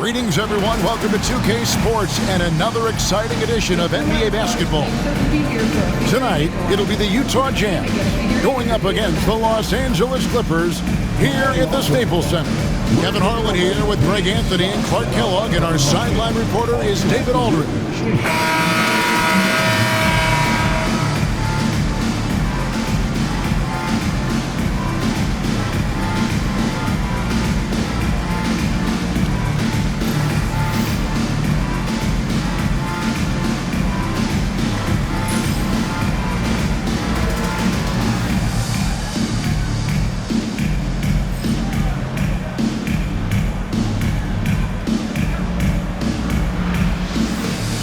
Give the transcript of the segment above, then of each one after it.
Greetings, everyone. Welcome to 2K Sports and another exciting edition of NBA basketball. Tonight, it'll be the Utah Jazz going up against the Los Angeles Clippers here at the Staples Center. Kevin Harlan here with Greg Anthony and Clark Kellogg, and our sideline reporter is David Aldridge.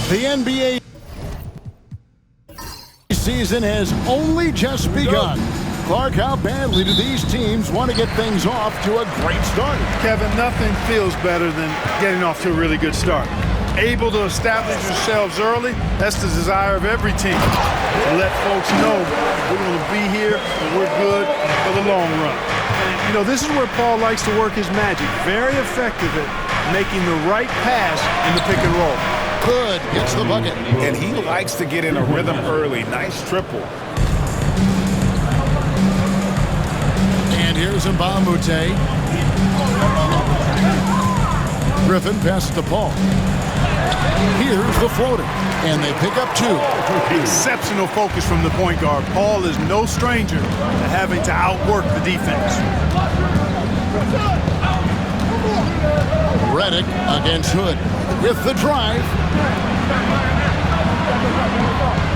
The NBA season has only just begun. Clark, how badly do these teams want to get things off to a great start? Kevin, nothing feels better than getting off to a really good start. Able to establish yourselves early, that's the desire of every team. To let folks know we're going to be here and we're good for the long run. And, you know, this is where Paul likes to work his magic. Very effective at making the right pass in the pick and roll. Good, gets the bucket. And he likes to get in a rhythm early. Nice triple. And here's Mbah a Moute. Griffin passes to Paul. Here's the floater. And they pick up two. Exceptional focus from the point guard. Paul is no stranger to having to outwork the defense. Redick against Hood with the drive.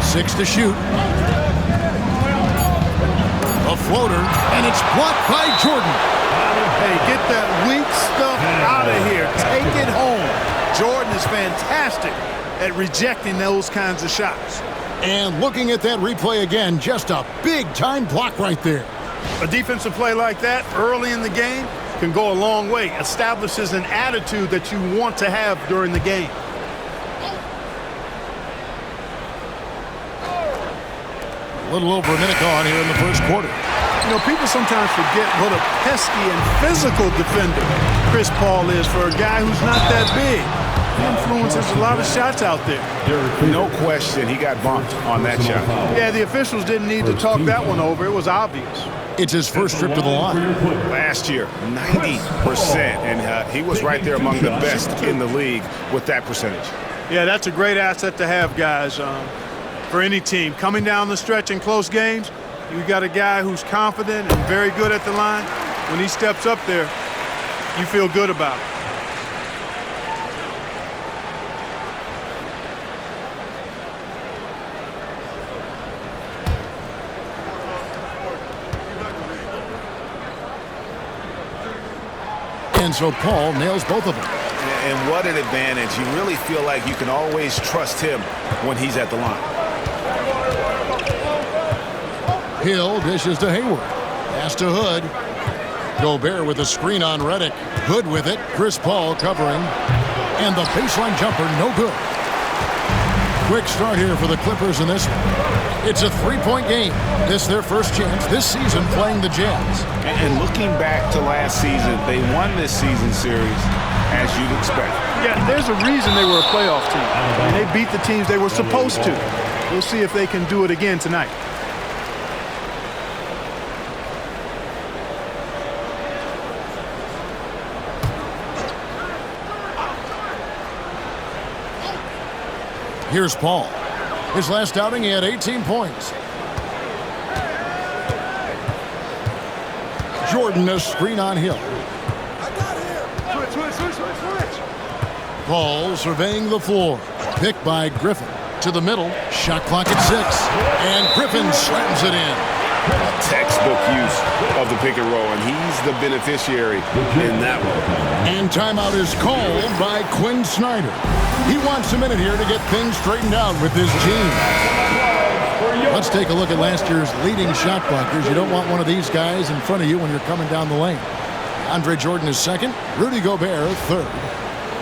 6 to shoot. A floater, and it's blocked by Jordan. Hey, get that weak stuff out of here. Take it home. Jordan is fantastic at rejecting those kinds of shots. And looking at that replay again, just a big-time block right there. A defensive play like that early in the game can go a long way. Establishes an attitude that you want to have during the game. A little over a minute gone here in the first quarter. You know, people sometimes forget what a pesky and physical defender Chris Paul is for a guy who's not that big. He influences a lot of shots out there. No question, he got bumped on that shot. Yeah, the officials didn't need to talk that one over. It was obvious. It's his first trip to the line. Last year, 90%, and he was right there among the best in the league with that percentage. Yeah, that's a great asset to have, guys, for any team. Coming down the stretch in close games, you got a guy who's confident and very good at the line. When he steps up there, you feel good about it. And so Paul nails both of them. And what an advantage. You really feel like you can always trust him when he's at the line. Hill dishes to Hayward. Pass to Hood. Gobert with a screen on Redick. Hood with it. Chris Paul covering. And the baseline jumper, no good. Quick start here for the Clippers in this one. It's a three-point game. This is their first chance this season playing the Jazz. And looking back to last season, they won this season series as you'd expect. Yeah, there's a reason they were a playoff team. And they beat the teams they were supposed to. We'll see if they can do it again tonight. Here's Paul. His last outing, he had 18 points. Jordan, a screen on Hill. Paul surveying the floor. Picked by Griffin. To the middle. Shot clock at 6. And Griffin slams it in. A textbook use of the pick and roll, and he's the beneficiary in that one. And timeout is called by Quinn Snyder. He wants a minute here to get things straightened out with his team. Let's take a look at last year's leading shot blockers. You don't want one of these guys in front of you when you're coming down the lane. Andre Jordan is second. Rudy Gobert third.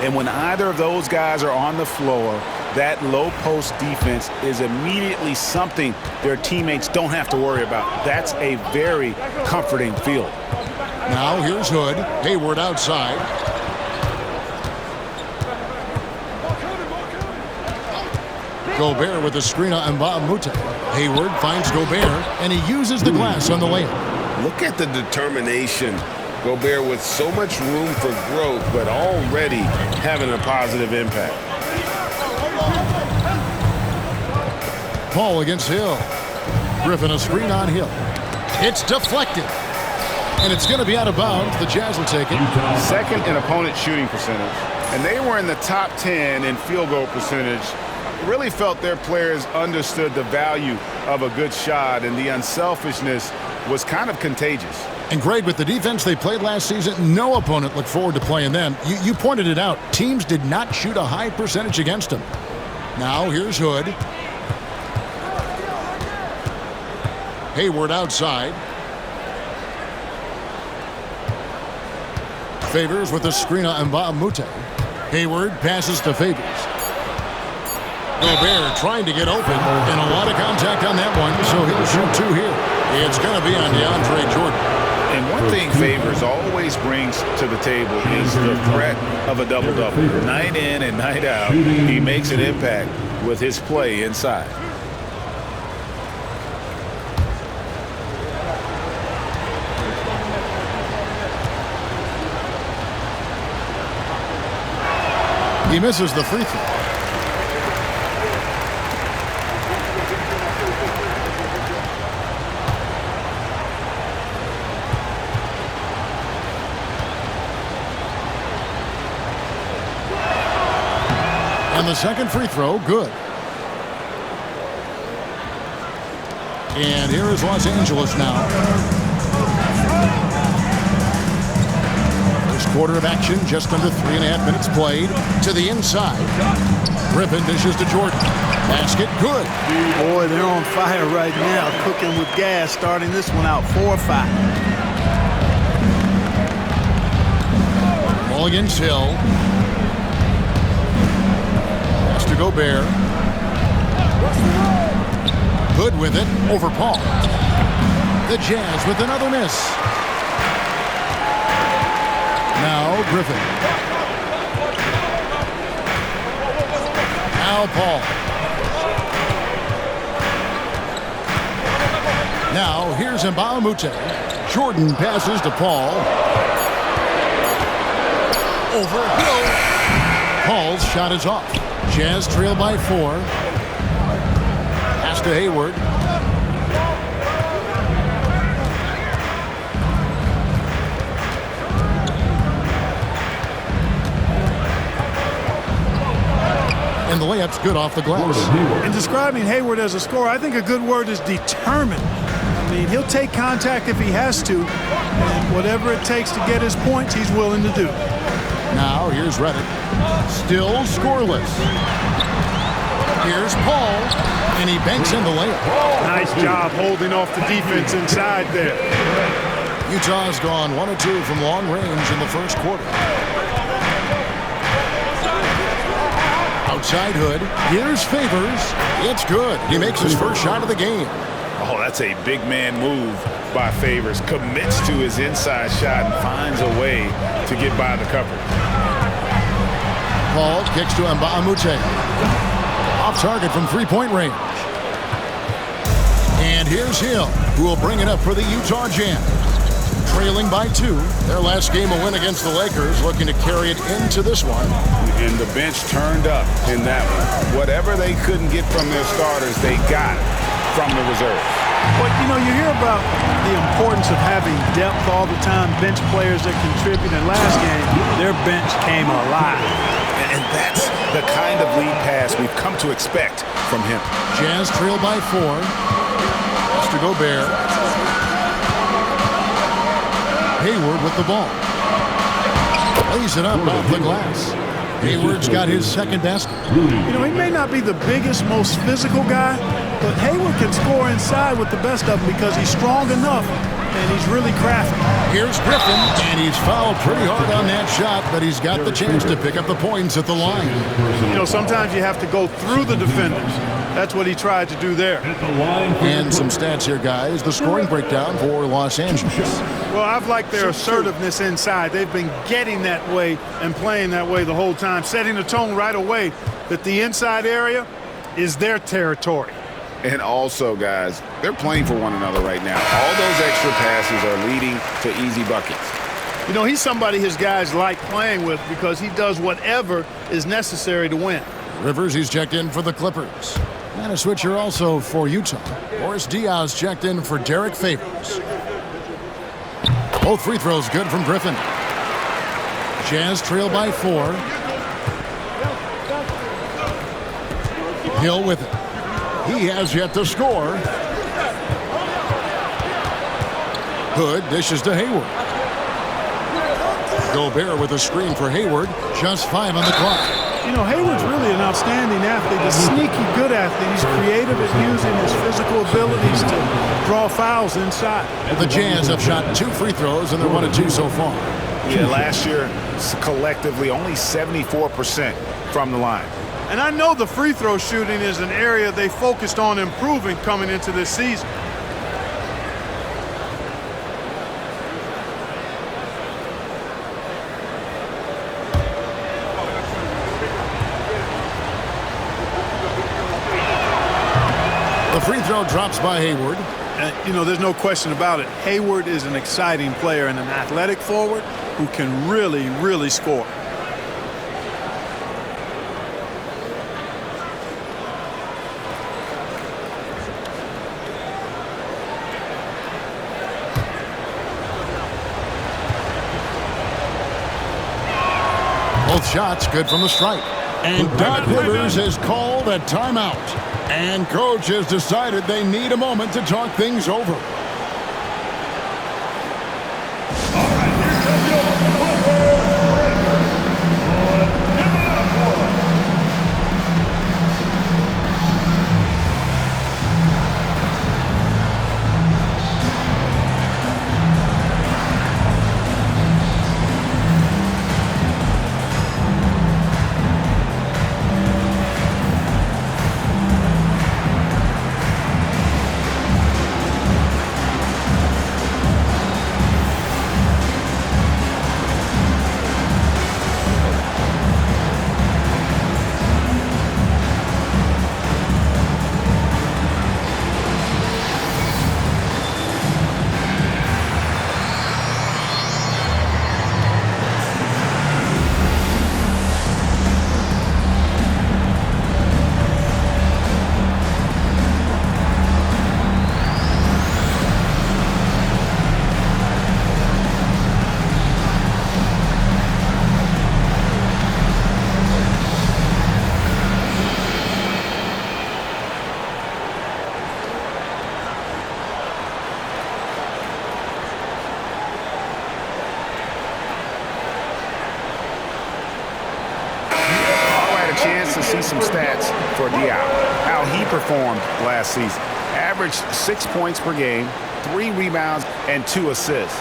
And when either of those guys are on the floor, that low post defense is immediately something their teammates don't have to worry about. That's a very comforting feeling. Now here's Hood. Hayward outside. Gobert with the screen on Mbah a Moute. Hayward finds Gobert, and he uses the glass on the layup. Look at the determination. Gobert with so much room for growth, but already having a positive impact. Paul against Hill. Griffin a screen on Hill. It's deflected. And it's going to be out of bounds. The Jazz will take it. Second in opponent shooting percentage. And they were in the top 10 in field goal percentage. Really felt their players understood the value of a good shot, and the unselfishness was kind of contagious. And Greg, with the defense they played last season, no opponent looked forward to playing them. You pointed it out. Teams did not shoot a high percentage against them. Now here's Hood. Hayward outside. Favors with the screen on Mbah a Moute. Hayward passes to Favors. Gobert trying to get open, and a lot of contact on that one, so he'll shoot two here. It's going to be on DeAndre Jordan. And one thing Favors always brings to the table is the threat of a double-double. Night in and night out, he makes an impact with his play inside. He misses the free throw. And the second free throw, good. And here is Los Angeles now. Quarter of action, just under 3.5 minutes played. To the inside. Griffin dishes to Jordan. Basket, good. Boy, they're on fire right now, cooking with gas, starting this one out 4-5. Ball against Hill. Pass to Gobert. Good with it, over Paul. The Jazz with another miss. Now Griffin. Now Paul. Now here's Mbah a Moute. Jordan passes to Paul. Over Hill. Paul's shot is off. Jazz trail by 4. Pass to Hayward. And the layup's good off the glass. In describing Hayward as a scorer, I think a good word is determined. I mean, he'll take contact if he has to, and whatever it takes to get his points, he's willing to do. Now here's Redick. Still scoreless. Here's Paul, and he banks in the layup. Nice job holding off the defense inside there. Utah's gone 1 of 2 from long range in the first quarter. Outside Hood. Here's Favors. It's good. He makes his first shot of the game. Oh, that's a big man move by Favors. Commits to his inside shot and finds a way to get by the coverage. Paul kicks to Mbah a Moute. Off target from three-point range. And here's Hill, who will bring it up for the Utah Jazz. Trailing by 2. Their last game a win against the Lakers, looking to carry it into this one. And the bench turned up in that one. Whatever they couldn't get from their starters, they got from the reserves. But, you know, you hear about the importance of having depth all the time, bench players that contribute. In last game, their bench came alive. And that's the kind of lead pass we've come to expect from him. Jazz trail by 4. Pass to Gobert. Hayward with the ball. Lays it up off the glass. Hayward's got his second basket. You know, he may not be the biggest, most physical guy, but Hayward can score inside with the best of them because he's strong enough and he's really crafty. Here's Griffin, and he's fouled pretty hard on that shot, but he's got the chance to pick up the points at the line. You know, sometimes you have to go through the defenders. That's what he tried to do there. And some stats here, guys. The scoring breakdown for Los Angeles. Well, I've liked their assertiveness inside. They've been getting that way and playing that way the whole time, setting the tone right away that the inside area, is their territory. And also, guys, they're playing for one another right now. All those extra passes are leading to easy buckets. You know, he's somebody his guys like playing with because he does whatever is necessary to win. Rivers, he's checked in for the Clippers. And a switcher also for Utah. Boris Diaz checked in for Derek Favors. Both free throws good from Griffin. Jazz trail by 4. Hill with it. He has yet to score. Hood dishes to Hayward. Gobert with a screen for Hayward. Just 5 on the clock. You know, Hayward's really an outstanding athlete, a sneaky good athlete. He's creative at using his physical abilities to draw fouls inside. The Jazz have shot 2 free throws, and they're 1 of 2 so far. Yeah, last year, collectively, only 74% from the line. And I know the free throw shooting is an area they focused on improving coming into this season. The free throw drops by Hayward. And, you know, there's no question about it. Hayward is an exciting player and an athletic forward who can really, really score. Both shots good from the stripe. And Doc Rivers is called a timeout. And coach has decided they need a moment to talk things over. To see some stats for Diaw, how he performed last season. Averaged 6 points per game, 3 rebounds, and 2 assists.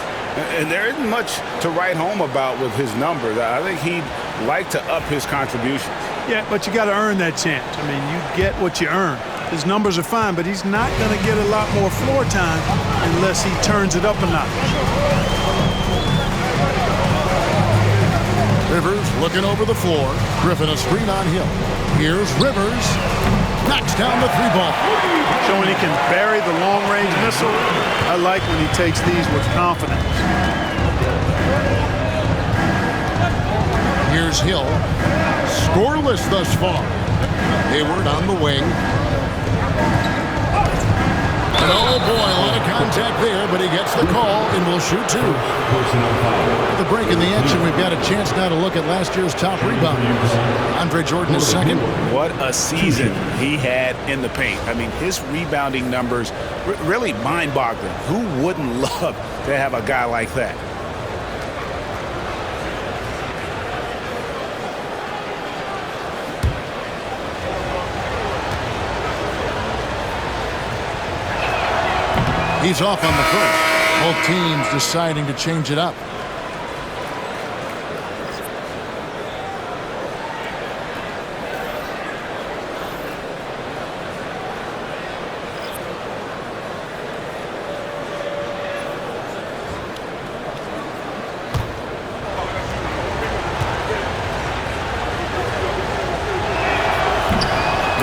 And there isn't much to write home about with his numbers. I think he'd like to up his contributions. Yeah, but you got to earn that chance. I mean, you get what you earn. His numbers are fine, but he's not going to get a lot more floor time unless he turns it up a notch. Rivers looking over the floor. Griffin a screen on Hill. Here's Rivers. Knocks down the 3-ball. Showing he can bury the long-range missile. I like when he takes these with confidence. Here's Hill. Scoreless thus far. Hayward on the wing. And oh boy, a lot of contact there, but he gets the call and will shoot 2. At the break in the action, we've got a chance now to look at last year's top rebounders. Andre Jordan is second. What a season he had in the paint. I mean, his rebounding numbers really mind-boggling. Who wouldn't love to have a guy like that? He's off on the first. Both teams deciding to change it up.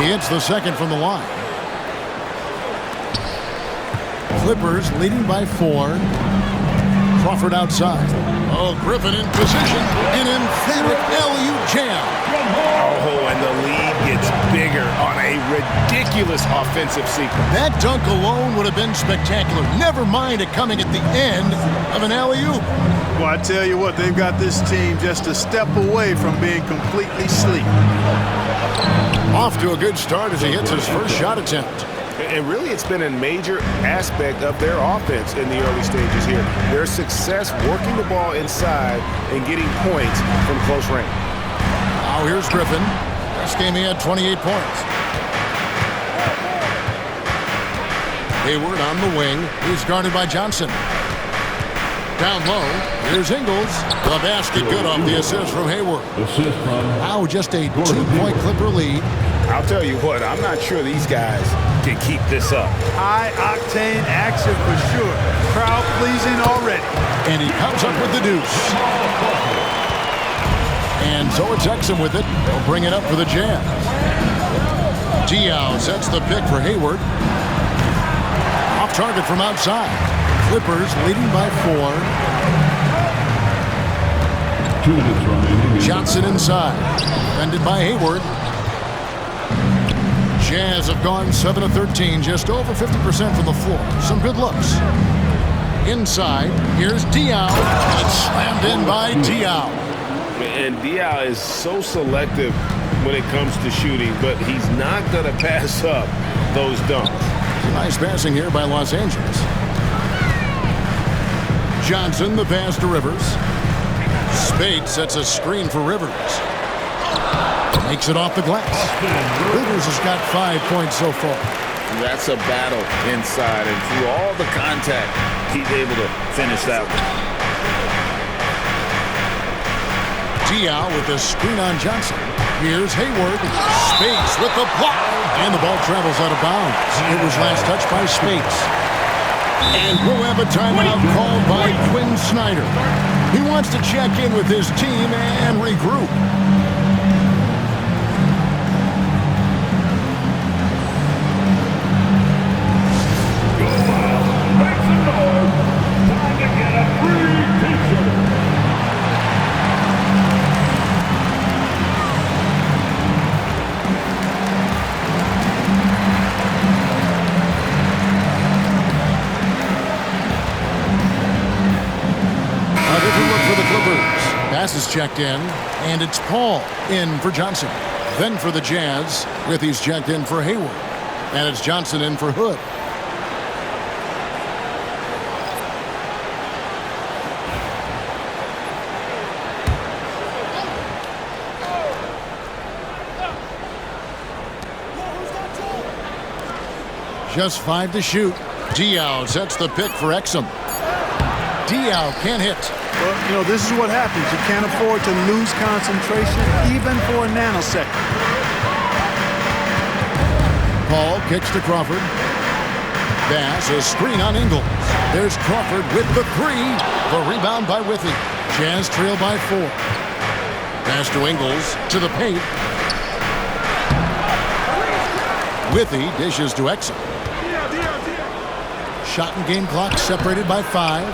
He hits the second from the line. Clippers leading by 4. Crawford outside. Oh, Griffin in position. An emphatic LU jam. Oh, and the lead gets bigger on a ridiculous offensive sequence. That dunk alone would have been spectacular. Never mind it coming at the end of an alley-oop. Well, I tell you what, they've got this team just a step away from being completely asleep. Off to a good start as he hits his first shot attempt. And really, it's been a major aspect of their offense in the early stages here. Their success working the ball inside and getting points from close range. Now here's Griffin. This game he had 28 points. Hayward on the wing. He's guarded by Johnson. Down low, here's Ingles. The basket good off the assist from Hayward. Now just a 2-point Clipper lead. I'll tell you what, I'm not sure these guys can keep this up. High-octane action for sure. Crowd pleasing already. And he comes up with the deuce. And so it's Exum with it. They'll bring it up for the Jazz. Diaw sets the pick for Hayward. Off target from outside. Clippers leading by 4. Johnson inside. Defended by Hayward. Jazz have gone 7 of 13, just over 50% from the floor. Some good looks. Inside, here's Diaw. It's slammed in by Diaw. And Diaw is so selective when it comes to shooting, but he's not going to pass up those dunks. Nice passing here by Los Angeles. Johnson, the pass to Rivers. Spade sets a screen for Rivers. Makes it off the glass. Rivers has got 5 points so far. That's a battle inside, and through all the contact, he's able to finish that one. Diaw with the screen on Johnson. Here's Hayward. Spades with the block. And the ball travels out of bounds. It was last touched by Spades. And we'll have a timeout called by Quinn Snyder. He wants to check in with his team and regroup. Pass is checked in, and it's Paul in for Johnson. Then for the Jazz, Withey's checked in for Hayward. And it's Johnson in for Hood. Just 5 to shoot. Diaw sets the pick for Exum. Diaw can't hit. Well, you know, this is what happens. You can't afford to lose concentration, even for a nanosecond. Paul kicks to Crawford. Bass, a screen on Ingles. There's Crawford with the 3. The rebound by Withey. Jazz trail by 4. Pass to Ingles, to the paint. Withey dishes to Exum. Shot and game clock separated by 5.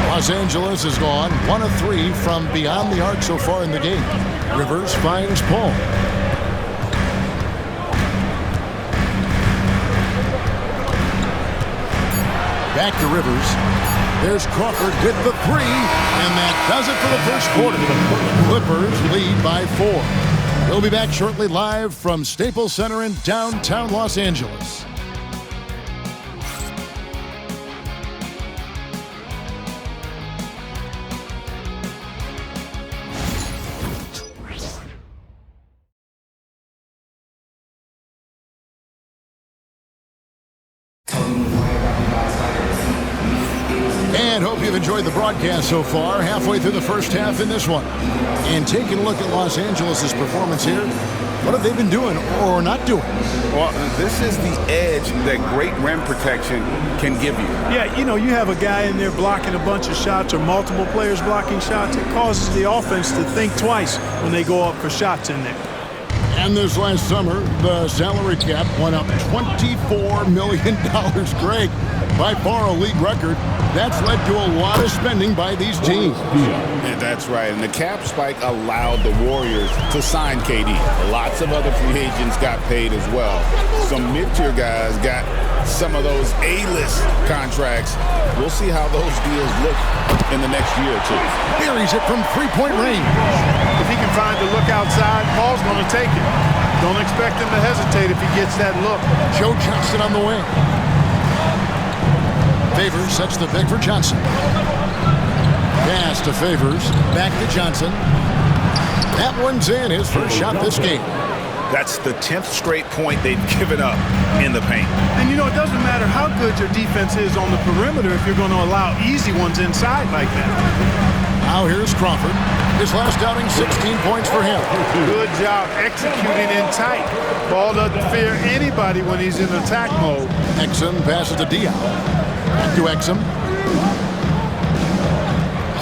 Los Angeles has gone 1 of 3 from beyond the arc so far in the game. Rivers finds Paul. Back to Rivers. There's Crawford with the 3, and that does it for the first quarter. Clippers lead by 4. We'll be back shortly live from Staples Center in downtown Los Angeles. And hope you've enjoyed the broadcast so far, halfway through the first half in this one. And taking a look at Los Angeles' performance here, What have they been doing or not doing? Well, this is the edge that great rim protection can give you. Yeah, you know, you have a guy in there blocking a bunch of shots or multiple players blocking shots. It causes the offense to think twice when they go up for shots in there. And this last summer, the salary cap went up $24 million, Greg. By far a league record. That's led to a lot of spending by these teams. Yeah, that's right. And the cap spike allowed the Warriors to sign KD. Lots of other free agents got paid as well. Some mid-tier guys got some of those A-list contracts. We'll see how those deals look in the next year or two. Buries it from three-point range. If he can find the look outside, Paul's going to take it. Don't expect him to hesitate if he gets that look. Joe Johnson on the wing. Favors sets the pick for Johnson. Pass to Favors. Back to Johnson. That one's in. His first shot this game. That's the 10th straight point they've given up in the paint. And, you know, it doesn't matter how good your defense is on the perimeter if you're going to allow easy ones inside like that. Now here's Crawford. His last outing, 16 points for him. Good job executing in tight. Ball doesn't fear anybody when he's in attack mode. Exum passes to Diaw. Back to Exum.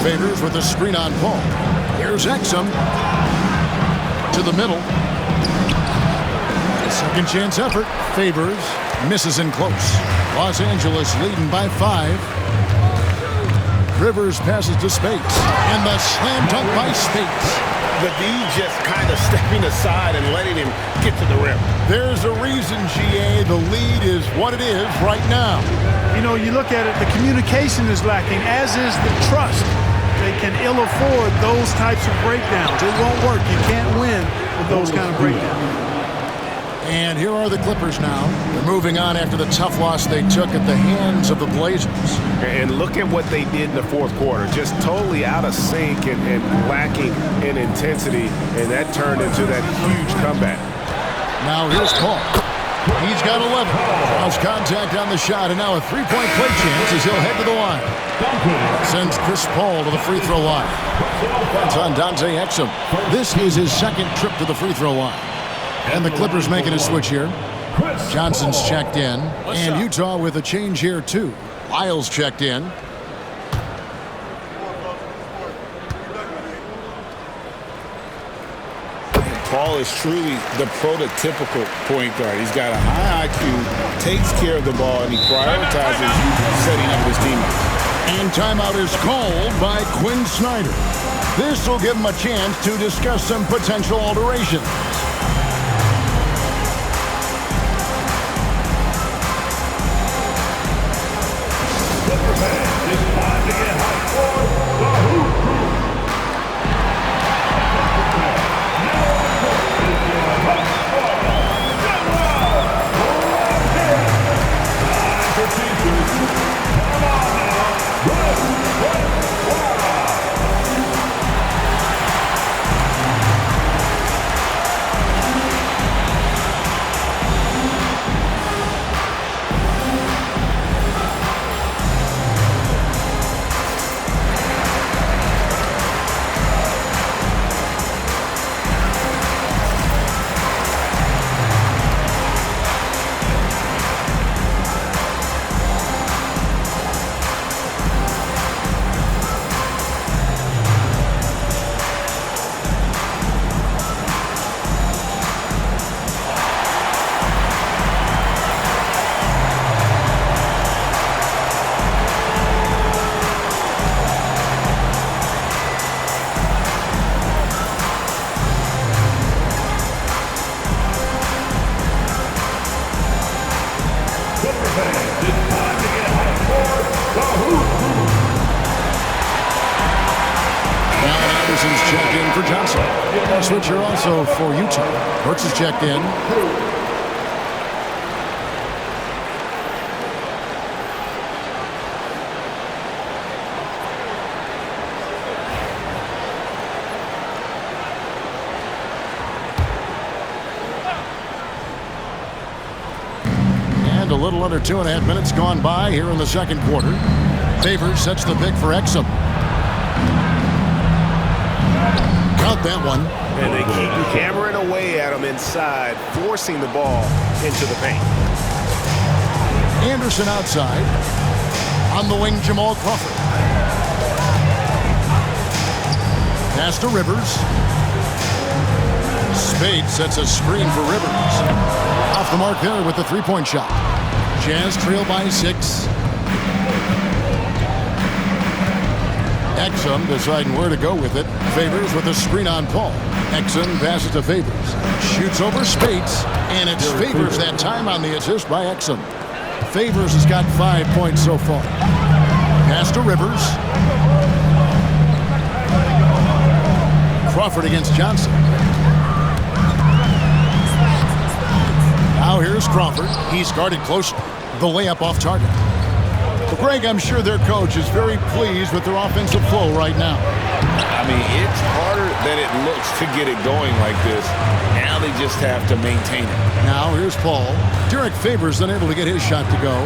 Favors with the screen on Paul. Here's Exum. To the middle. Second chance effort. Favors misses in close. Los Angeles leading by 5. Rivers passes to Spates. And the slam dunk by Spates. The D just kind of stepping aside and letting him get to the rim. There's a reason, GA, the lead is what it is right now. You know, you look at it, the communication is lacking, as is the trust. They can ill afford those types of breakdowns. It won't work. You can't win with those kind of breakdowns. And here are the Clippers now. They're moving on after the tough loss they took at the hands of the Blazers. And look at what they did in the fourth quarter. Just totally out of sync and lacking in intensity. And that turned into that huge comeback. Now here's Paul. He's got 11. Lost contact on the shot, and now a three-point play chance as he'll head to the line. Sends Chris Paul to the free throw line. That's on Dante Exum. This is his second trip to the free throw line. And the Clippers making a switch here. Johnson's checked in. And Utah with a change here, too. Lyles checked in. Paul is truly the prototypical point guard. He's got a high IQ, takes care of the ball, and he prioritizes setting up his teammates. And timeout is called by Quinn Snyder. This will give him a chance to discuss some potential alterations. Checked in for Johnson. A switcher also for Utah. Burks is checked in. And a little under 2.5 minutes gone by here in the second quarter. Favors sets the pick for Exum. Got that one. And they keep hammering away at him inside, forcing the ball into the paint. Anderson outside. On the wing, Jamal Crawford. Pass to Rivers. Spade sets a screen for Rivers. Off the mark there with the three-point shot. Jazz trail by 6. Exum deciding where to go with it. Favors with a screen on Paul. Exum passes to Favors. Shoots over Spades. And it's Favors that time on the assist by Exum. Favors has got 5 points so far. Pass to Rivers. Crawford against Johnson. Now here's Crawford. He's guarded closely. The layup off target. Well, Greg, I'm sure their coach is very pleased with their offensive flow right now. I mean, it's harder than it looks to get it going like this. Now they just have to maintain it. Now here's Paul. Derek Favors unable to get his shot to go.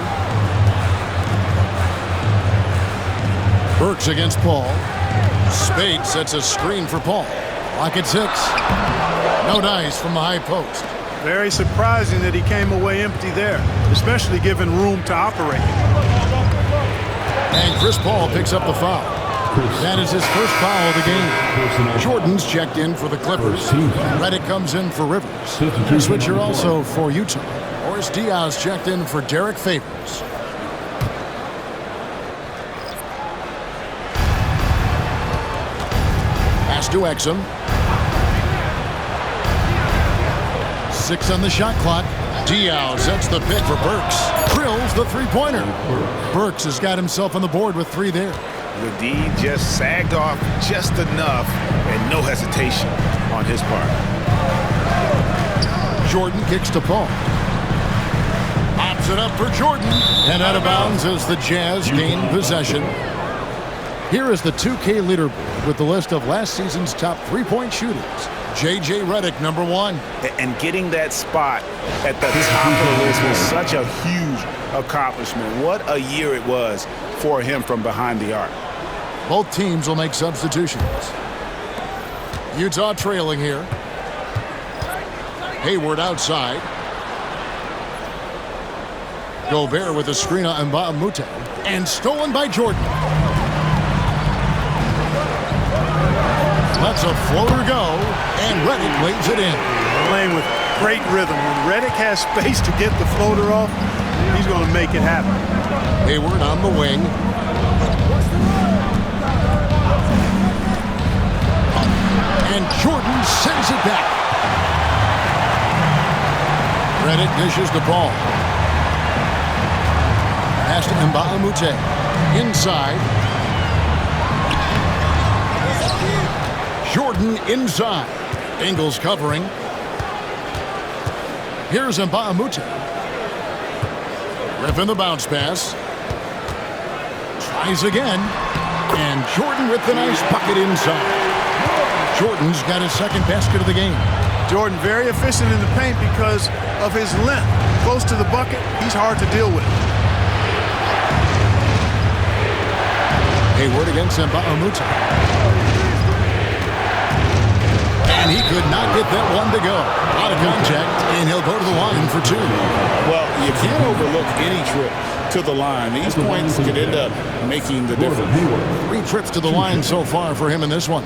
Burks against Paul. Spade sets a screen for Paul. Lock at 6. No dice from the high post. Very surprising that he came away empty there, especially given room to operate. And Chris Paul picks up the foul. That is his first foul of the game. Jordan's checked in for the Clippers. Redick comes in for Rivers. The switcher also for Utah. Horace Diaz checked in for Derek Favors. Pass to Exum. 6 on the shot clock. Diaz sets the pick for Burks. Drills the three-pointer. Burks has got himself on the board with 3 there. The D just sagged off just enough and no hesitation on his part. Jordan kicks to Paul. Pops it up for Jordan. And out of bounds as the Jazz gain possession. Here is the 2K leaderboard with the list of last season's top three-point shooters. J.J. Redick, number 1. And getting that spot at the top of the list was such a huge accomplishment. What a year it was for him from behind the arc. Both teams will make substitutions. Utah trailing here. Hayward outside. Gobert with a screen on Mbah a Moute. And stolen by Jordan. Lets a floater go, and Redick lays it in. Playing with great rhythm. When Redick has space to get the floater off, he's going to make it happen. Hayward on the wing. And Jordan sends it back. Redick dishes the ball. Pass to Mbah a Moute. Inside. Jordan inside. Ingles covering. Here's Mbah a Moute. Griffin the bounce pass. Tries again. And Jordan with the nice bucket inside. Jordan's got his second basket of the game. Jordan very efficient in the paint because of his length. Close to the bucket, he's hard to deal with. Hayward against Mbah a Moute. And he could not get that one to go. Out of contact, and he'll go to the line for 2. Well, you can't overlook any trip to the line. These points could end up making the difference. 3 trips to the line so far for him in this one.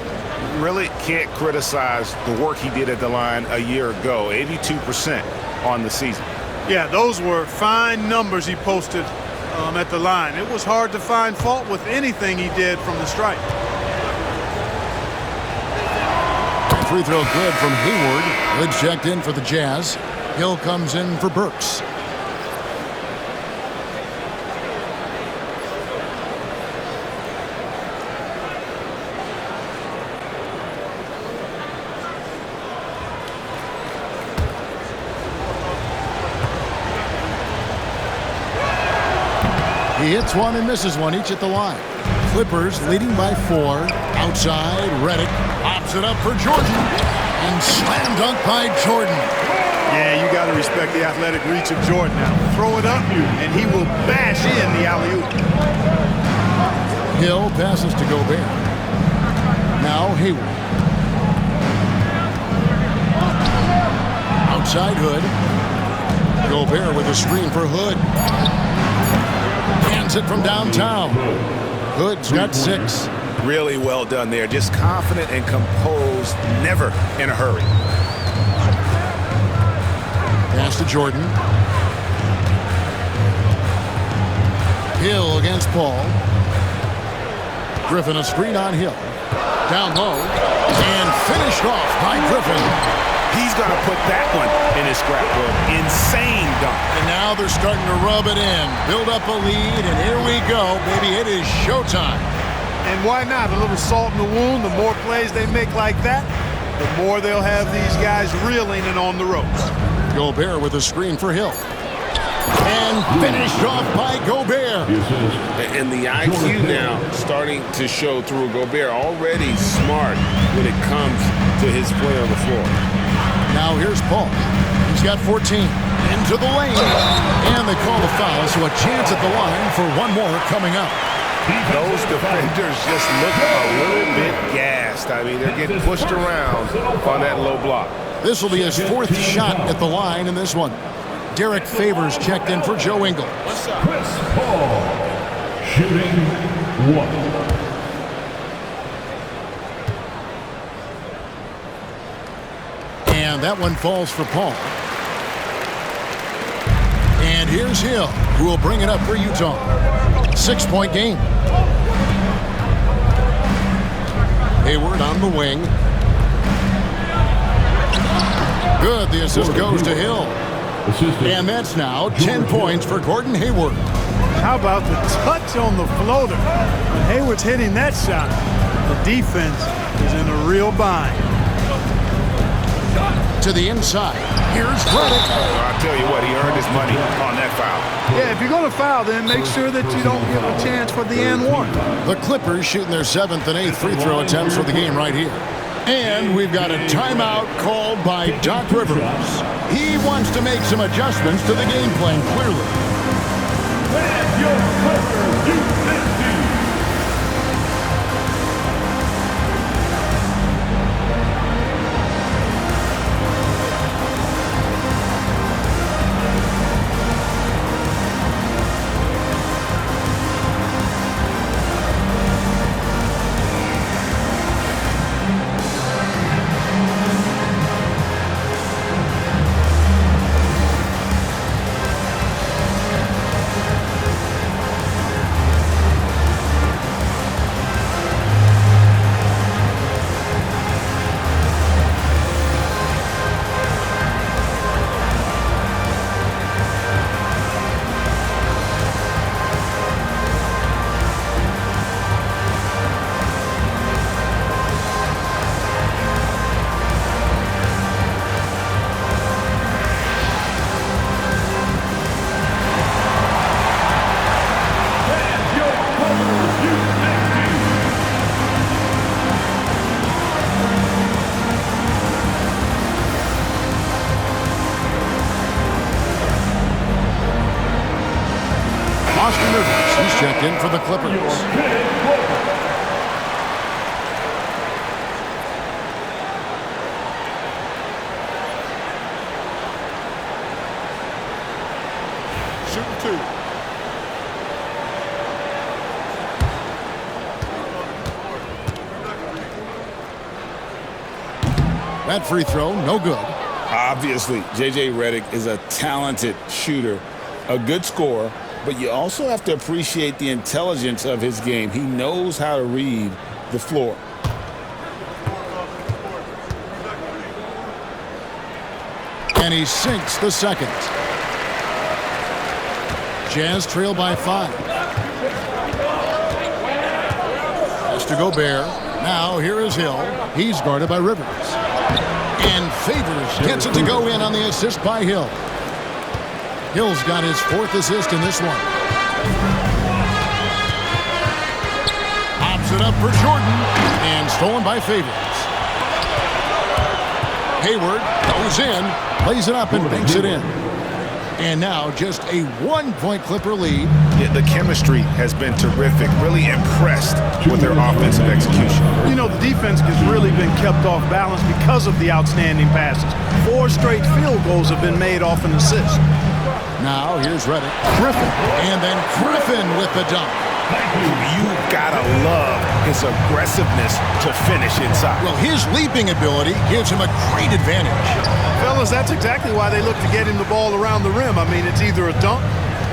Really can't criticize the work he did at the line a year ago. 82% on the season. Yeah, those were fine numbers he posted at the line. It was hard to find fault with anything he did from the stripe. Free throw good from Hayward. Good checked in for the Jazz. Hill comes in for Burks. He hits one and misses one, each at the line. Clippers leading by 4. Outside, Redick pops it up for Jordan. And slam dunk by Jordan. Yeah, you got to respect the athletic reach of Jordan now. Throw it up, and he will bash in the alley-oop. Hill passes to Gobert. Now Hayward. inside Hood. Gobert with a screen for Hood. Hands it from downtown. Hood's got 6. Really well done there. Just confident and composed, never in a hurry. Pass to Jordan. Hill against Paul. Griffin a screen on Hill. Down low. And finished off by Griffin. He's going to put that one in his scrapbook. Insane dunk. And now they're starting to rub it in. Build up a lead, and here we go, baby. It is showtime. And why not? A little salt in the wound. The more plays they make like that, the more they'll have these guys reeling and on the ropes. Gobert with a screen for Hill. And finished off by Gobert. And the IQ now starting to show through. Gobert already smart when it comes to his play on the floor. Now here's Paul. He's got 14. Into the lane. And they call a foul, so a chance at the line for one more coming up. Those defenders just look a little bit gassed. I mean, they're getting pushed around on that low block. This will be his 4th shot at the line in this one. Derek Favors checked in for Joe Ingles. Chris Paul, shooting 1. And that one falls for Paul. And here's Hill, who will bring it up for Utah. 6-point game. Hayward on the wing. Good. The assist goes to Hill. And that's now 10 points for Gordon Hayward. How about the touch on the floater? When Hayward's hitting that shot, the defense is in a real bind. To the inside. Here's Redick. I'll tell you what, he earned his money on that foul. Yeah, if you're going to foul, then make sure that you don't give a chance for the and one. The Clippers shooting their 7th and 8th free throw attempts for the game right here. And we've got a timeout called by Doc Rivers. He wants to make some adjustments to the game plan, clearly. And your Clippers, USC. Austin Rivers, he's checked in for the Clippers. Shooting 2. That free throw, no good. Obviously, J.J. Redick is a talented shooter, a good scorer, but you also have to appreciate the intelligence of his game. He knows how to read the floor. And he sinks the second. Jazz trail by 5. Pass to Gobert. Now here is Hill. He's guarded by Rivers. And Favors gets it to go in on the assist by Hill. Hill's got his 4th assist in this one. Pops it up for Jordan. And stolen by Favors. Hayward goes in, lays it up and banks it in. And now just a 1-point Clipper lead. Yeah, the chemistry has been terrific. Really impressed with their offensive execution. You know, the defense has really been kept off balance because of the outstanding passes. 4 straight field goals have been made off an assist. Now here's Redick. Griffin. And then Griffin with the dunk. You gotta love his aggressiveness to finish inside. Well, his leaping ability gives him a great advantage. Fellas, that's exactly why they look to get him the ball around the rim. I mean, it's either a dunk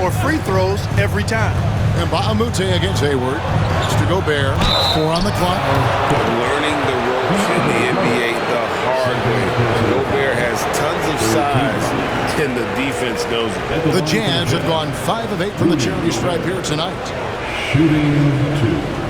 or free throws every time. And Mbah-a-Moute against Hayward. It's to Gobert. 4 on the clock. Learning the ropes in the NBA the hard way. Gobert has tons of size, and the defense knows it. The Jazz have gone 5 of 8 from the charity stripe here tonight. Shooting 2.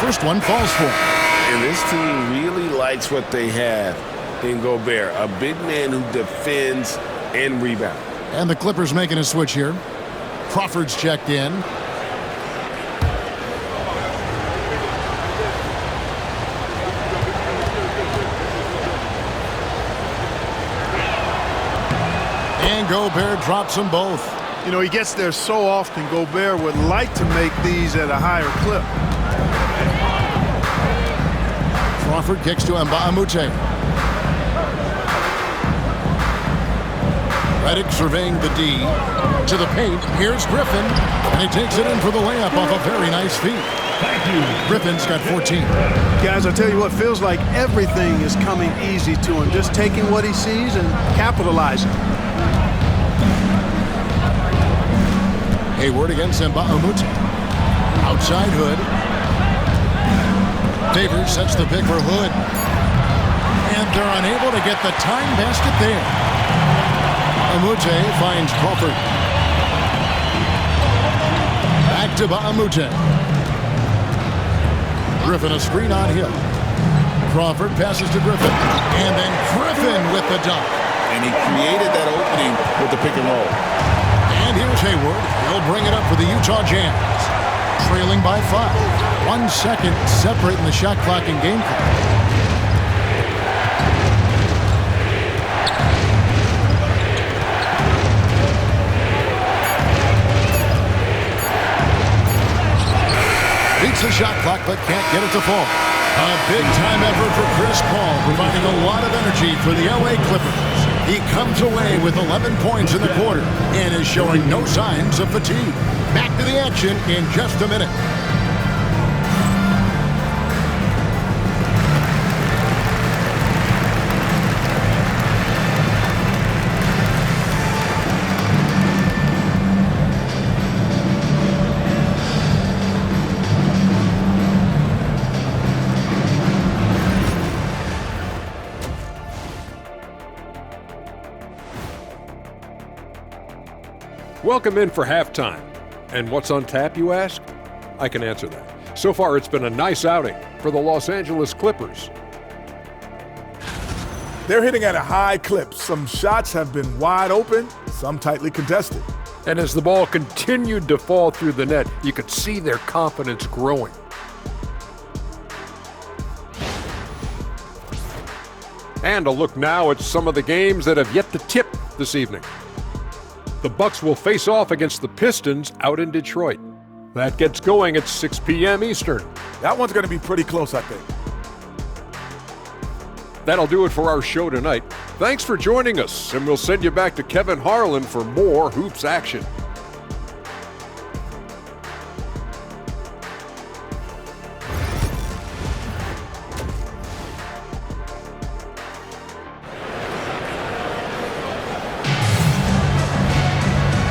First one falls for him. And this team really likes what they have in Gobert, a big man who defends and rebounds. And the Clippers making a switch here. Crawford's checked in. And Gobert drops them both. You know, he gets there so often. Gobert would like to make these at a higher clip. Crawford kicks to Mbah-a-Moute. Redick surveying the D. To the paint. Here's Griffin. And he takes it in for the layup off a very nice feed. Griffin's got 14. Guys, I tell you what, feels like everything is coming easy to him. Just taking what he sees and capitalizing. Hayward against Mbah-a-Moute. Outside Hood. Favors sets the pick for Hood. And they're unable to get the time basket there. Mbah-a-Moute finds Crawford. Back to Mbah-a-Moute. Griffin a screen on Hill. Crawford passes to Griffin. And then Griffin with the dunk. And he created that opening with the pick and roll. And here's Hayward. He'll bring it up for the Utah Jazz. Trailing by 5. 1 second separating the shot clock and game clock. Beats the shot clock but can't get it to fall. A big-time effort for Chris Paul, providing a lot of energy for the LA Clippers. He comes away with 11 points in the quarter and is showing no signs of fatigue. Back to the action in just a minute. Welcome in for halftime. And what's on tap, you ask? I can answer that. So far, it's been a nice outing for the Los Angeles Clippers. They're hitting at a high clip. Some shots have been wide open, some tightly contested. And as the ball continued to fall through the net, you could see their confidence growing. And a look now at some of the games that have yet to tip this evening. The Bucks will face off against the Pistons out in Detroit. That gets going at 6 p.m. Eastern. That one's going to be pretty close, I think. That'll do it for our show tonight. Thanks for joining us, and we'll send you back to Kevin Harlan for more hoops action.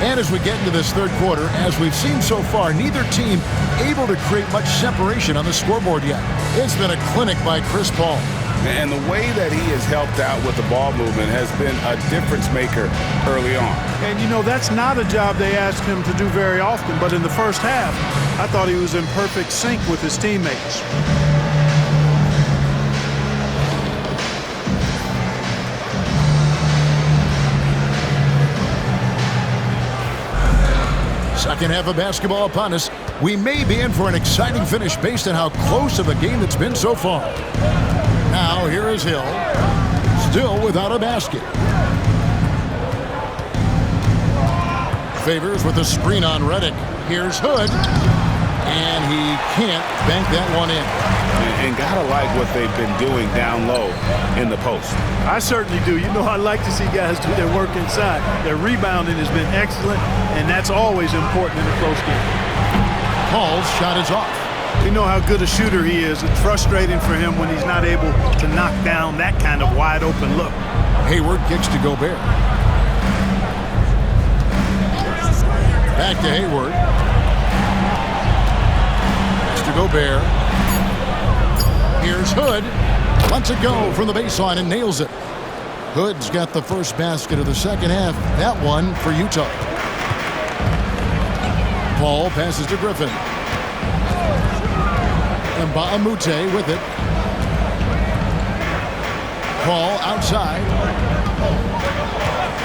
And as we get into this third quarter, as we've seen so far, neither team able to create much separation on the scoreboard yet. It's been a clinic by Chris Paul. And the way that he has helped out with the ball movement has been a difference maker early on. And you know, that's not a job they ask him to do very often, but in the first half, I thought he was in perfect sync with his teammates. Second half of basketball upon us. We may be in for an exciting finish based on how close of a game it's been so far. Now here is Hill, still without a basket. Favors with a screen on Redick. Here's Hood, and he can't bank that one in. And gotta like what they've been doing down low in the post. I certainly do. You know, I like to see guys do their work inside. Their rebounding has been excellent, and that's always important in a close game. Paul's shot is off. We know how good a shooter he is. It's frustrating for him when he's not able to knock down that kind of wide-open look. Hayward kicks to Gobert. Back to Hayward. Next to Gobert. Here's Hood. Lets it go from the baseline and nails it. Hood's got the first basket of the second half. That one for Utah. Paul passes to Griffin. And Baamute with it. Paul outside.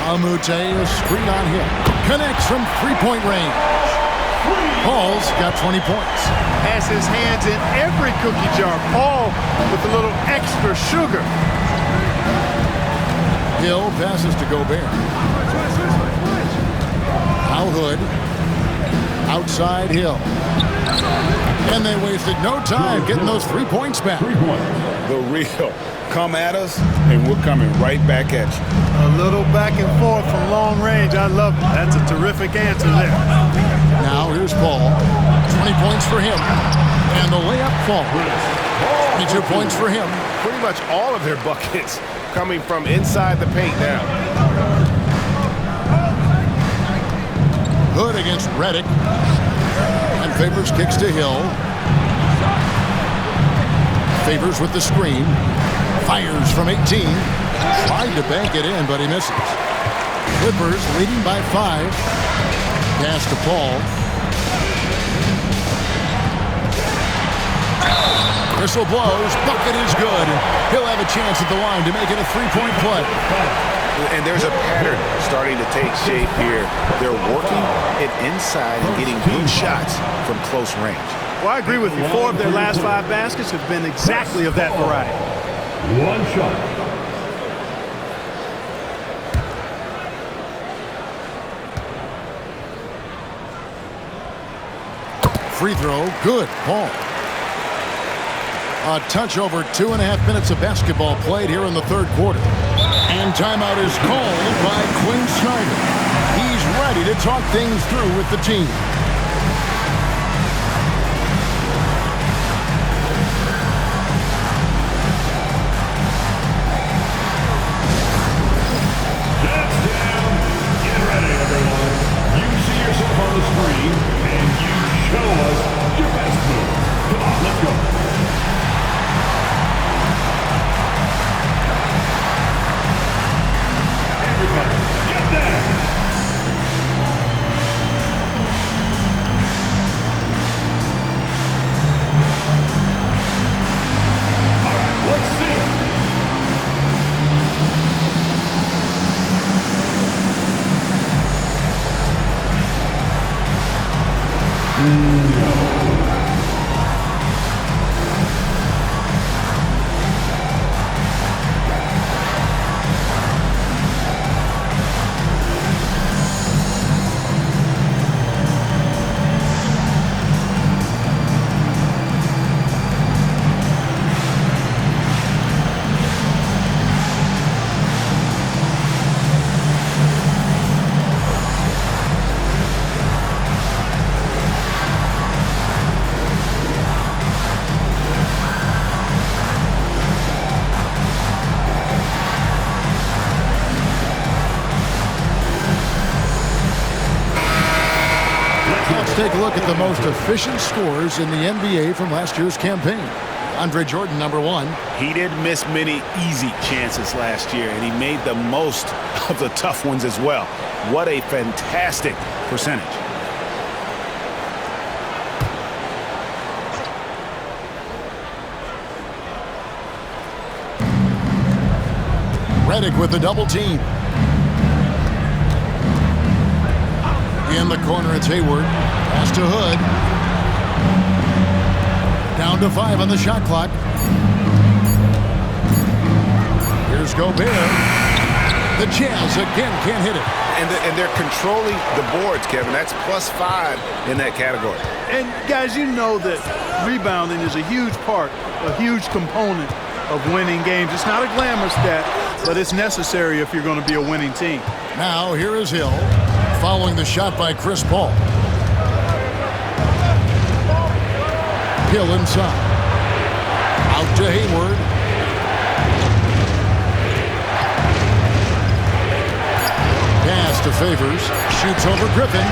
Baamute is screen on him. Connects from three-point range. Paul's got 20 points. Has his hands in every cookie jar. Paul with a little extra sugar. Hill passes to Gobert. Now Hood. Outside Hill. And they wasted no time getting those 3 points back. The real. Come at us, and we're coming right back at you. A little back and forth from long range. I love it. That's a terrific answer there. Now here's Paul. 20 points for him. And the layup falls. 22 points for him. Pretty much all of their buckets coming from inside the paint now. Hood against Redick. And Favors kicks to Hill. Favors with the screen. Fires from 18. Tried to bank it in, but he misses. Clippers leading by 5. Pass to Paul. Whistle blows. Bucket is good. He'll have a chance at the line to make it a three-point play. And there's a pattern starting to take shape here. They're working it inside and getting good shots from close range. Well, I agree with you. 4 of their last 5 baskets have been exactly of that variety. One shot. Free throw, good. Paul. A touch over 2.5 minutes of basketball played here in the third quarter. And timeout is called by Quinn Snyder. He's ready to talk things through with the team. Get ready, everyone. You see yourself on the screen, and you show us your best move. Come on, let's go. Everybody, get there. All right, let's see. Take a look at the most efficient scorers in the NBA from last year's campaign. Andre Jordan, number 1. He didn't miss many easy chances last year, and he made the most of the tough ones as well. What a fantastic percentage. Redick with the double team. In the corner, it's Hayward. Pass to Hood. Down to 5 on the shot clock. Here's Gobert. The Jazz again can't hit it. And they're controlling the boards, Kevin. That's +5 in that category. And guys, you know that rebounding is a huge part, a huge component of winning games. It's not a glamour stat, but it's necessary if you're going to be a winning team. Now here is Hill, following the shot by Chris Paul. Hill inside. Out to Hayward. Pass to Favors. Shoots over Griffin.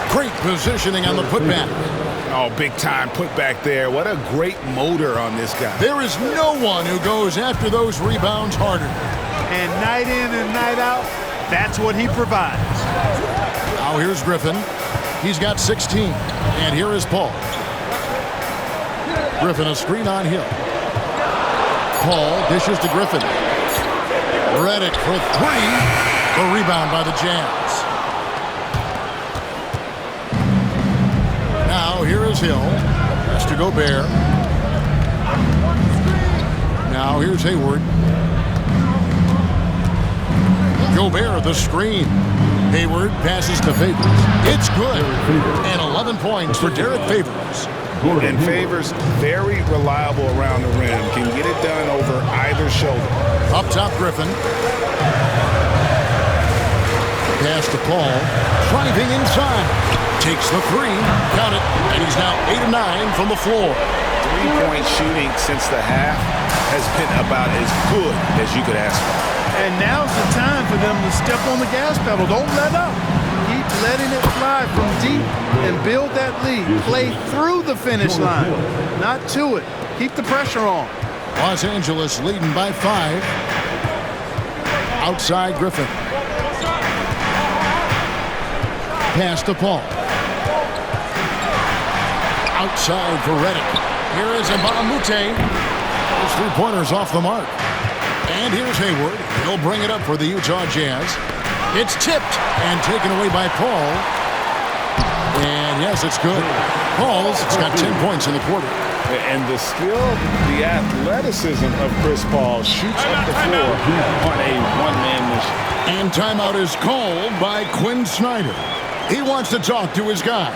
Great positioning on the putback. Oh, big time putback there. What a great motor on this guy. There is no one who goes after those rebounds harder. And night in and night out, that's what he provides. Now here's Griffin. He's got 16. And here is Paul. Griffin a screen on Hill. Paul dishes to Griffin. Redick for 3. The rebound by the Jazz. Now here is Hill. Has to Gobert. Now here's Hayward. Gobert the screen. Hayward passes to Favors. It's good. And 11 points for Derek Favors. And Favors, very reliable around the rim. Can get it done over either shoulder. Up top, Griffin. Pass to Paul. Driving inside. Takes the 3. Count it. And he's now 8 of 9 from the floor. 3-point shooting since the half has been about as good as you could ask for. And now's the time for them to step on the gas pedal. Don't let up. Keep letting it fly from deep and build that lead. Play through the finish line, not to it. Keep the pressure on. Los Angeles leading by 5. Outside Griffin. Pass to Paul. Outside for Redick. Here is Mbamute. His 3-pointers off the mark. And here's Hayward. He'll bring it up for the Utah Jazz. It's tipped and taken away by Paul. And yes, it's good. Paul's got 10 points in the quarter. And the skill, the athleticism of Chris Paul shoots up the floor on a one-man mission. And timeout is called by Quinn Snyder. He wants to talk to his guys.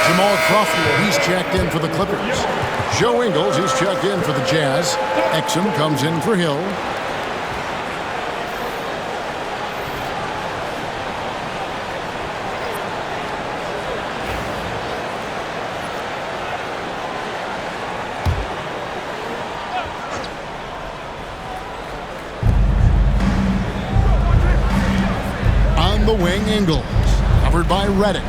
Jamal Crawford, he's checked in for the Clippers. Joe Ingles, he's checked in for the Jazz. Exum comes in for Hill. On the wing, Ingles, covered by Redick.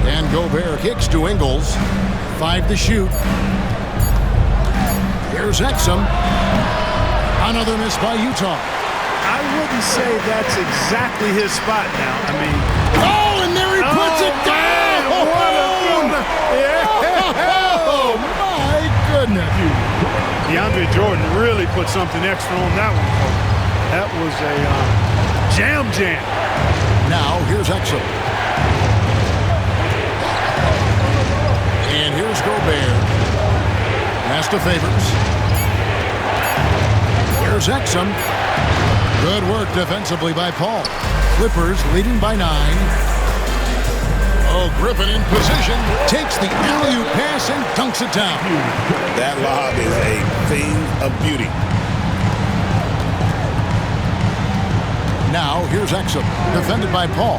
And Gobert kicks to Ingles. 5 to shoot. Here's Exum. Another miss by Utah. I wouldn't say that's exactly his spot now. I mean... Oh, and there he puts it down! Man, what a... Oh, my goodness. put something extra on that one, folks. That was a jam. Now here's Exum. And here's Gobert. Pass to Favors. Here's Exum. Good work defensively by Paul. Clippers leading by 9. Oh, Griffin in position. Takes the alley-oop pass and dunks it down. That lob is a thing of beauty. Now here's Exum. Defended by Paul.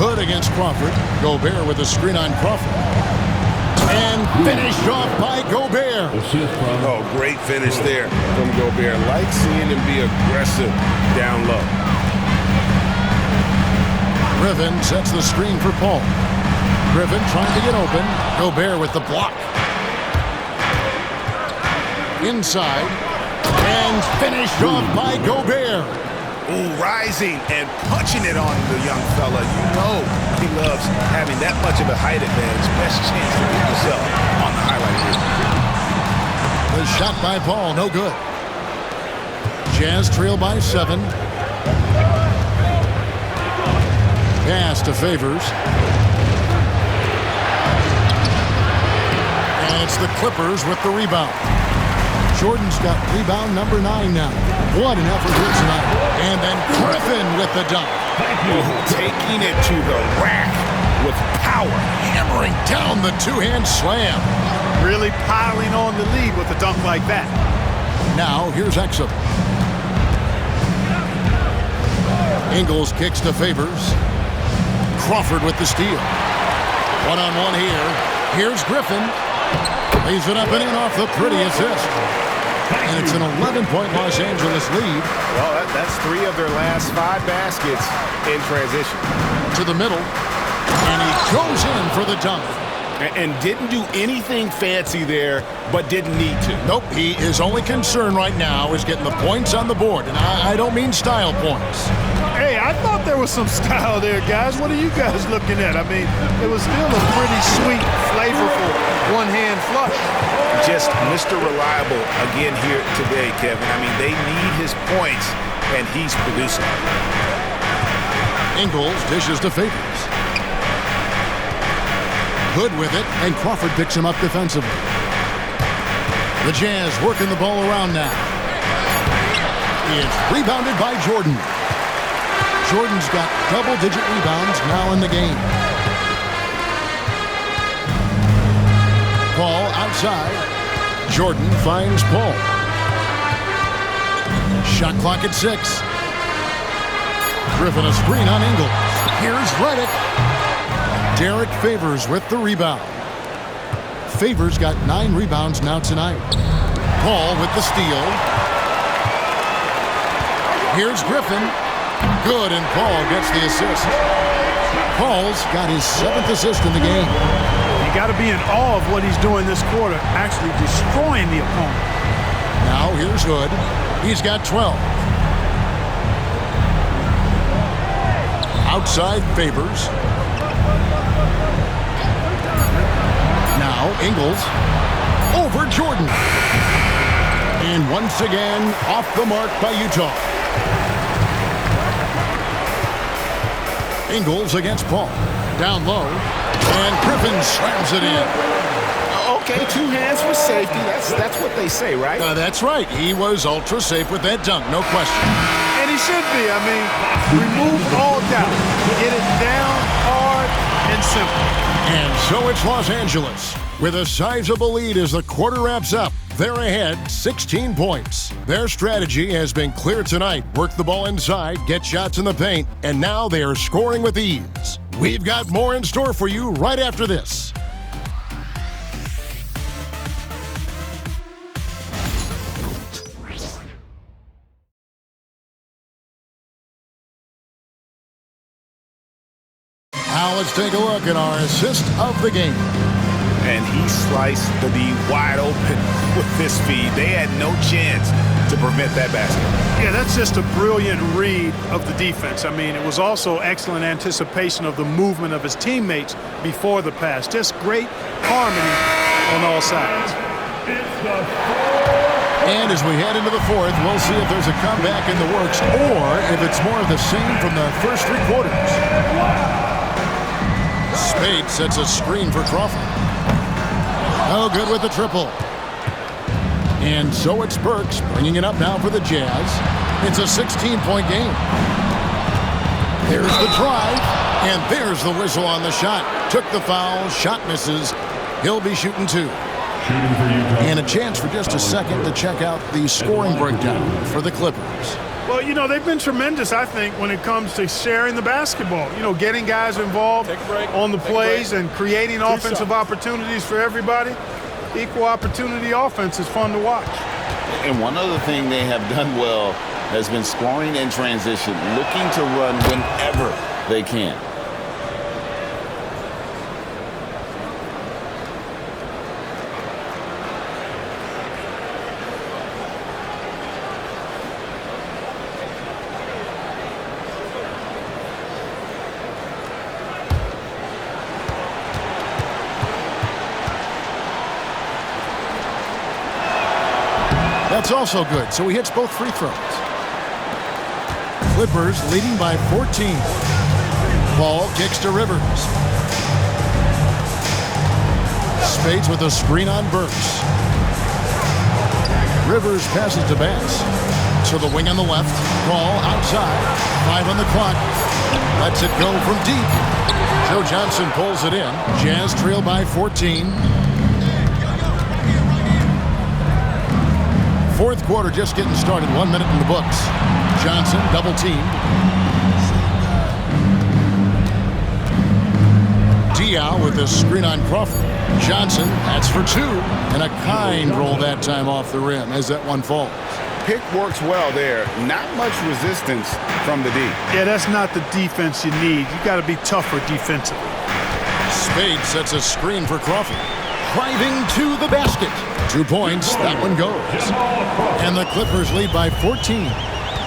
Hood against Crawford. Gobert with a screen on Crawford. And finished off by Gobert. Oh, great finish there from Gobert. Like seeing him be aggressive down low. Griffin sets the screen for Paul. Griffin trying to get open. Gobert with the block. Inside. And finished off by Gobert. Ooh, rising and punching it on the young fella. You know he loves having that much of a height advantage. Best chance to get yourself on the highlight reel. The shot by Paul, no good. Jazz trail by 7. Pass to Favors. And it's the Clippers with the rebound. Jordan's got rebound number 9 now. What an effort here tonight. And then Griffin with the dunk. Taking it to the rack with power. Hammering down the two-hand slam. Really piling on the lead with a dunk like that. Now here's Exum. Ingles kicks to Favors. Crawford with the steal. One-on-one here. Here's Griffin. Lays it up and in off the pretty assist. And it's an 11-point Los Angeles lead. Well, that's 3 of their last 5 baskets in transition. To the middle. And he goes in for the dunk. And didn't do anything fancy there, but didn't need to. Nope, he is only concern right now is getting the points on the board. And I don't mean style points. Hey, I thought there was some style there, guys. What are you guys looking at? I mean, it was still a pretty sweet, flavorful one-hand flush. Just Mr. Reliable again here today, Kevin. I mean, they need his points, and he's producing. Ingles dishes to Favors. Hood with it, and Crawford picks him up defensively. The Jazz working the ball around now. It's rebounded by Jordan. Jordan's got double-digit rebounds now in the game. Paul outside. Jordan finds Paul. Shot clock at 6. Griffin a screen on Ingles. Here's Redick. Derek Favors with the rebound. Favors got 9 rebounds now tonight. Paul with the steal. Here's Griffin. Good, and Paul gets the assist. Paul's got his 7th assist in the game. You got to be in awe of what he's doing this quarter, actually destroying the opponent. Now here's Hood. He's got 12. Outside Favors. Now Ingles over Jordan. And once again, off the mark by Utah. Ingles against Paul. Down low. And Griffin slams it in. Okay, 2 hands for safety. That's what they say, right? That's right. He was ultra safe with that dunk, no question. And he should be. I mean, remove all doubt. Get it down hard and simple. And so it's Los Angeles with a sizable lead as the quarter wraps up. They're ahead 16 points. Their strategy has been clear tonight. Work the ball inside, get shots in the paint, and now they are scoring with ease. We've got more in store for you right after this. Now let's take a look at our assist of the game. And he sliced the D wide open with his feed. They had no chance to prevent that basket. Yeah, that's just a brilliant read of the defense. I mean, it was also excellent anticipation of the movement of his teammates before the pass. Just great harmony on all sides. And as we head into the fourth, we'll see if there's a comeback in the works or if it's more of the same from the first three quarters. Spade sets a screen for Crawford. Oh, good with the triple. And so it's Burks bringing it up now for the Jazz. It's a 16-point game. There's the drive, and there's the whistle on the shot. Took the foul, shot misses. He'll be shooting two. And a chance for just a second to check out the scoring breakdown for the Clippers. Well, you know, they've been tremendous, I think, when it comes to sharing the basketball. You know, getting guys involved on the plays and creating offensive opportunities for everybody. Equal opportunity offense is fun to watch. And one other thing they have done well has been scoring in transition, looking to run whenever they can. That's also good, so he hits both free throws. Clippers leading by 14. Ball kicks to Rivers. Spades with a screen on Burks. Rivers passes to Bass. To the wing on the left. Ball outside. 5 on the clock. Lets it go from deep. Joe Johnson pulls it in. Jazz trail by 14. Fourth quarter just getting started. 1 minute in the books. Johnson double teamed. Diaw with the screen on Crawford. Johnson, that's for two. And a kind roll that time off the rim as that one falls. Pick works well there. Not much resistance from the D. Yeah, that's not the defense you need. You got to be tougher defensively. Spade sets a screen for Crawford. Driving to the basket. 2 points. That one goes. And the Clippers lead by 14.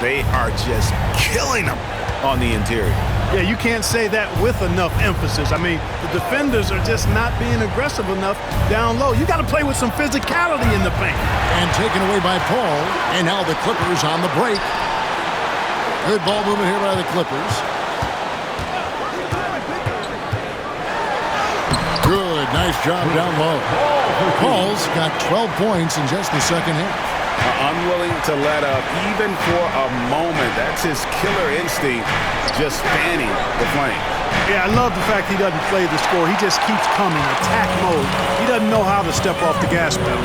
They are just killing them on the interior. Yeah, you can't say that with enough emphasis. I mean, the defenders are just not being aggressive enough down low. You got to play with some physicality in the paint. And taken away by Paul. And now the Clippers on the break. Good ball movement here by the Clippers. Good, nice job down low. Paul's got 12 points in just the second half. Unwilling to let up even for a moment. That's his killer instinct, just fanning the flame. Yeah, I love the fact he doesn't play the score. He just keeps coming, attack mode. He doesn't know how to step off the gas pedal.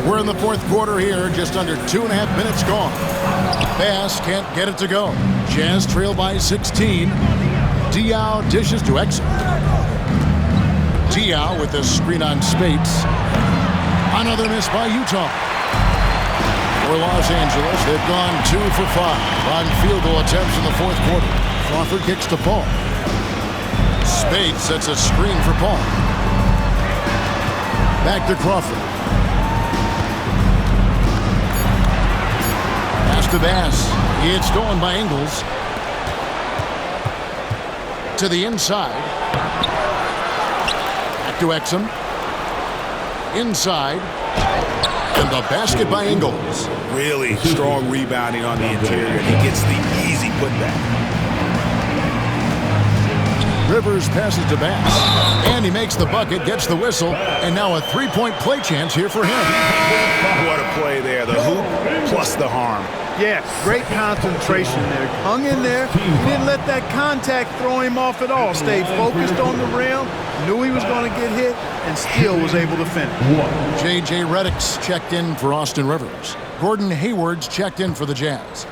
We're in the fourth quarter here, just under 2.5 minutes gone. Bass can't get it to go. Jazz trail by 16. Diaw dishes to Exum. Diaw with the screen on Spades. Another miss by Utah. For Los Angeles, they've gone 2 for 5 on field goal attempts in the fourth quarter. Crawford kicks to Paul. Spades sets a screen for Paul. Back to Crawford. Pass to Bass. It's stolen by Ingles. To the inside. Back to Exum. Inside. And the basket by Ingles. Really strong rebounding on the interior. He gets the easy putback. Rivers passes to Bass. And he makes the bucket, gets the whistle, and now a three-point play chance here for him. What a play there. The hoop plus the harm. Yeah, great concentration there. Hung in there. He didn't let that contact throw him off at all. Stayed focused on the rim, knew he was going to get hit, and still was able to finish. J.J. Redick's checked in for Austin Rivers. Gordon Hayward's checked in for the Jazz.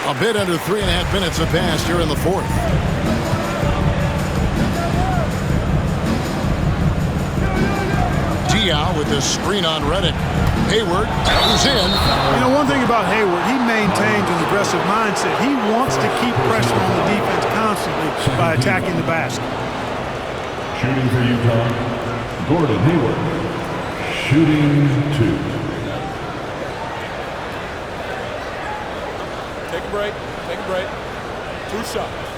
A bit under 3.5 minutes have passed here in the fourth. Diaw with the screen on Redick. Hayward goes in. You know, one thing about Hayward, he maintains an aggressive mindset. He wants to keep pressure on the defense constantly by attacking the basket. Shooting for Utah, Gordon Hayward. Shooting 2. break. Take a break. 2 shots.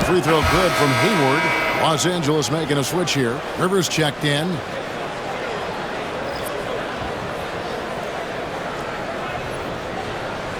Free throw good from Hayward. Los Angeles making a switch here. Rivers checked in.